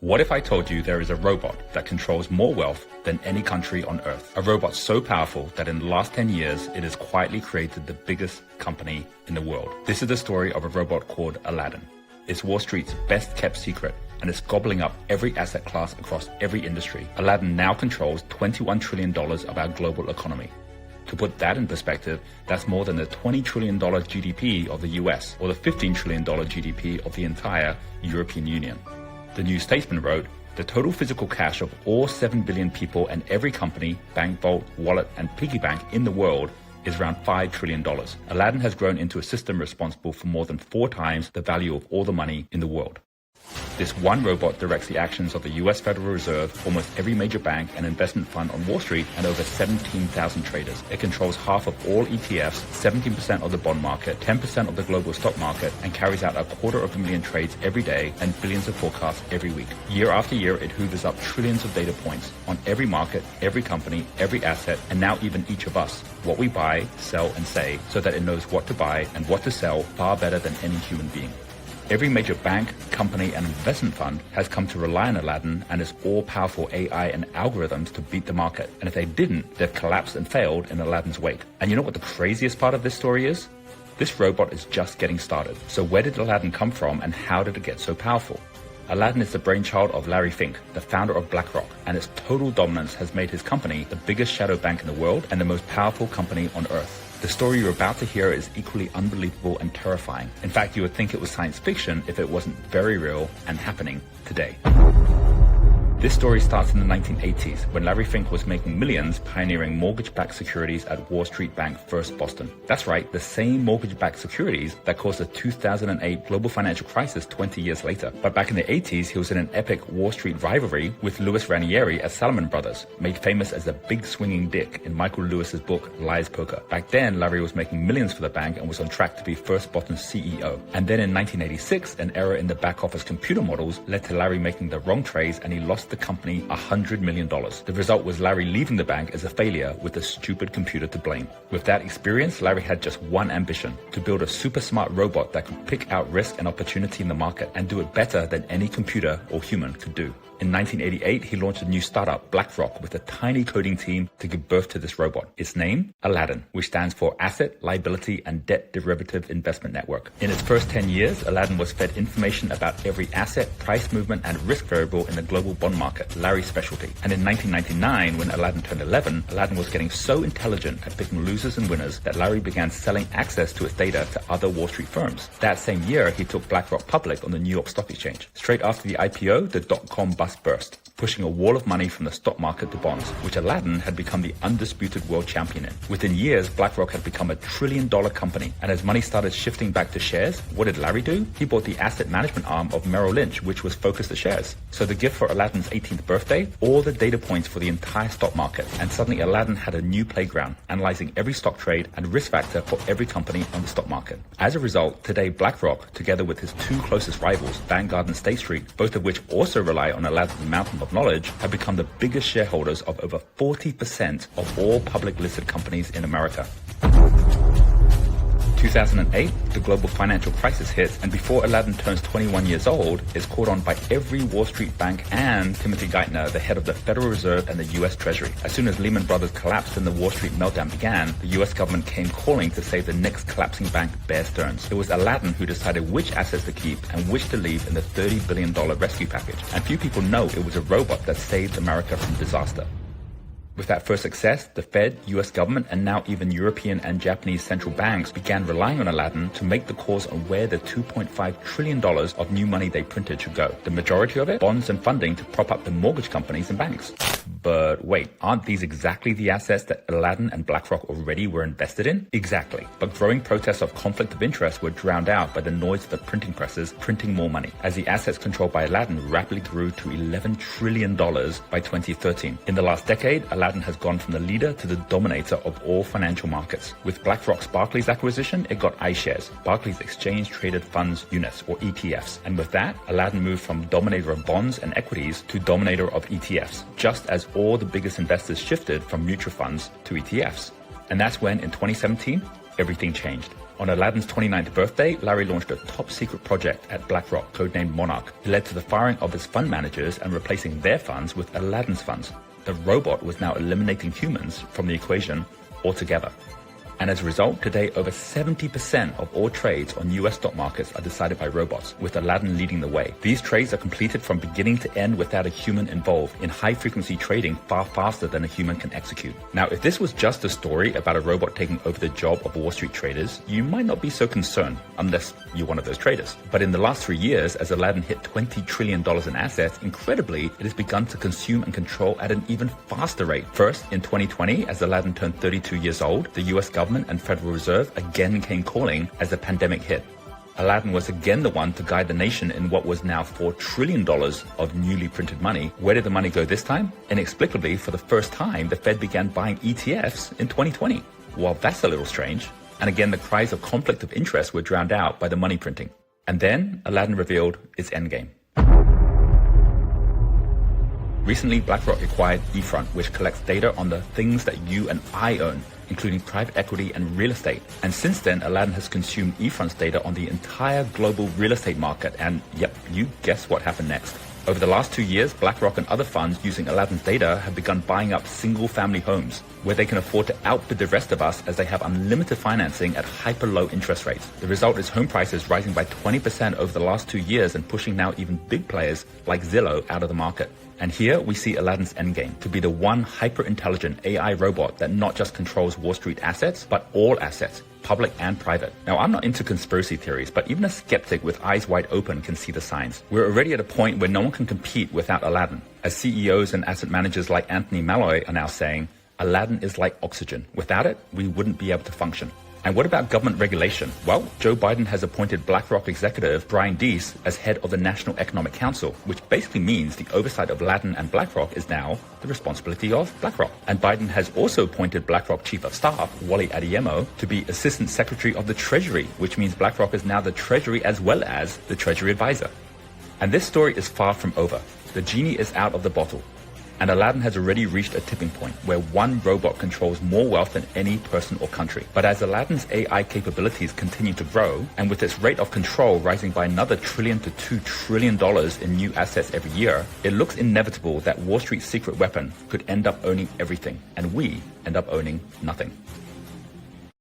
What if I told you there is a robot that controls more wealth than any country on earth? A robot so powerful that in the last 10 years, it has quietly created the biggest company in the world. This is the story of a robot called Aladdin. It's Wall Street's best kept secret, and it's gobbling up every asset class across every industry. Aladdin now controls $21 trillion of our global economy. To put that in perspective, that's more than the $20 trillion GDP of the US or the $15 trillion GDP of the entire European Union. The New Statesman wrote, the total physical cash of all 7 billion people and every company, bank vault, wallet, and piggy bank in the world is around $5 trillion. Aladdin has grown into a system responsible for more than 4 times the value of all the money in the world. This one robot directs the actions of the US Federal Reserve, almost every major bank and investment fund on Wall Street, and over 17,000 traders. It controls half of all ETFs, 17% of the bond market, 10% of the global stock market, and carries out 250,000 trades every day and billions of forecasts every week. Year after year, it hoovers up trillions of data points on every market, every company, every asset, and now even each of us, what we buy, sell, and say, so that it knows what to buy and what to sell far better than any human being. Every major bank, company, and investment fund has come to rely on Aladdin and its all-powerful AI and algorithms to beat the market. And if they didn't, they've collapsed and failed in Aladdin's wake. And you know what the craziest part of this story is? This robot is just getting started. So where did Aladdin come from and how did it get so powerful? Aladdin is the brainchild of Larry Fink, the founder of BlackRock, and its total dominance has made his company the biggest shadow bank in the world and the most powerful company on earth. The story you're about to hear is equally unbelievable and terrifying. In fact, you would think it was science fiction if it wasn't very real and happening today. This story starts in the 1980s when Larry Fink was making millions pioneering mortgage-backed securities at Wall Street Bank First Boston. That's right, the same mortgage-backed securities that caused the 2008 global financial crisis 20 years later. But back in the 80s, he was in an epic Wall Street rivalry with Louis Ranieri at Salomon Brothers, made famous as the big swinging dick in Michael Lewis's book Liar's Poker. Back then, Larry was making millions for the bank and was on track to be First Boston's CEO. And then in 1986, an error in the back office computer models led to Larry making the wrong trades and he lost the company $100 million. The result was Larry leaving the bank as a failure with a stupid computer to blame. With that experience, Larry had just one ambition: to build a super smart robot that could pick out risk and opportunity in the market and do it better than any computer or human could do. In 1988, he launched a new startup, Blackrock, with a tiny coding team to give birth to this robot. Its name, Aladdin, which stands for Asset, Liability, and Debt Derivative Investment Network. In its first 10 years, Aladdin was fed information about every asset, price movement, and risk variable in the global bond market, Larry's specialty. And in 1999, when Aladdin turned 11, Aladdin was getting so intelligent at picking losers and winners that Larry began selling access to its data to other Wall Street firms. That same year, he took BlackRock public on the New York Stock Exchange. Straight after the IPO, the dot-com bust burst, pushing a wall of money from the stock market to bonds, which Aladdin had become the undisputed world champion in. Within years, BlackRock had become $1 trillion company, and as money started shifting back to shares, what did Larry do? He bought the asset management arm of Merrill Lynch, which was focused to shares. So the gift for Aladdin's 18th birthday, all the data points for the entire stock market, and suddenly Aladdin had a new playground, analyzing every stock trade and risk factor for every company on the stock market. As a result, today BlackRock, together with his 2 closest rivals, Vanguard and State Street, both of which also rely on Aladdin's mountain of knowledge, have become the biggest shareholders of over 40% of all public listed companies in America. 2008, the global financial crisis hits, and before Aladdin turns 21 years old, is called on by every Wall Street bank and Timothy Geithner, the head of the Federal Reserve and the US Treasury. As soon as Lehman Brothers collapsed and the Wall Street meltdown began, the US government came calling to save the next collapsing bank, Bear Stearns. It was Aladdin who decided which assets to keep and which to leave in the $30 billion rescue package. And few people know it was a robot that saved America from disaster. With that first success, the Fed, US government, and now even European and Japanese central banks began relying on Aladdin to make the calls on where the $2.5 trillion of new money they printed should go. The majority of it, bonds and funding to prop up the mortgage companies and banks. But wait, aren't these exactly the assets that Aladdin and BlackRock already were invested in? Exactly. But growing protests of conflict of interest were drowned out by the noise of the printing presses printing more money, as the assets controlled by Aladdin rapidly grew to $11 trillion by 2013. In the last decade, Aladdin has gone from the leader to the dominator of all financial markets. With BlackRock's Barclays acquisition, it got iShares, Barclays Exchange Traded Funds Units, or ETFs. And with that, Aladdin moved from dominator of bonds and equities to dominator of ETFs, just as all the biggest investors shifted from mutual funds to ETFs. And that's when, in 2017, everything changed. On Aladdin's 29th birthday, Larry launched a top-secret project at BlackRock, codenamed Monarch. It led to the firing of his fund managers and replacing their funds with Aladdin's funds. The robot was now eliminating humans from the equation altogether. And as a result, today over 70% of all trades on US stock markets are decided by robots, with Aladdin leading the way. These trades are completed from beginning to end without a human involved, in high-frequency trading far faster than a human can execute. Now, if this was just a story about a robot taking over the job of Wall Street traders, you might not be so concerned, unless you're one of those traders. But in the last 3 years, as Aladdin hit $20 trillion in assets, incredibly, it has begun to consume and control at an even faster rate. First, in 2020, as Aladdin turned 32 years old, the US government and Federal Reserve again came calling as the pandemic hit. Aladdin was again the one to guide the nation in what was now $4 trillion of newly printed money. Where did the money go this time? Inexplicably, for the first time, the Fed began buying ETFs in 2020. Well, that's a little strange. And again, the cries of conflict of interest were drowned out by the money printing. And then Aladdin revealed its endgame. Recently, BlackRock acquired eFront, which collects data on the things that you and I own, including private equity and real estate. And since then, Aladdin has consumed eFront's data on the entire global real estate market. And yep, you guess what happened next. Over the last 2 years, BlackRock and other funds using Aladdin's data have begun buying up single-family homes, where they can afford to outbid the rest of us as they have unlimited financing at hyper-low interest rates. The result is home prices rising by 20% over the last 2 years and pushing now even big players like Zillow out of the market. And here we see Aladdin's endgame, to be the one hyper-intelligent AI robot that not just controls Wall Street assets, but all assets, public and private. Now, I'm not into conspiracy theories, but even a skeptic with eyes wide open can see the signs. We're already at a point where no one can compete without Aladdin. As CEOs and asset managers like Anthony Malloy are now saying, Aladdin is like oxygen. Without it, we wouldn't be able to function. And what about government regulation? Well, Joe Biden has appointed BlackRock executive Brian Deese as head of the National Economic Council, which basically means the oversight of Aladdin and BlackRock is now the responsibility of BlackRock. And Biden has also appointed BlackRock Chief of Staff, Wally Adeyemo, to be Assistant Secretary of the Treasury, which means BlackRock is now the Treasury as well as the Treasury Advisor. And this story is far from over. The genie is out of the bottle. And Aladdin has already reached a tipping point where one robot controls more wealth than any person or country. But as Aladdin's AI capabilities continue to grow, and with its rate of control rising by another $1 trillion to $2 trillion in new assets every year, it looks inevitable that Wall Street's secret weapon could end up owning everything, and we end up owning nothing.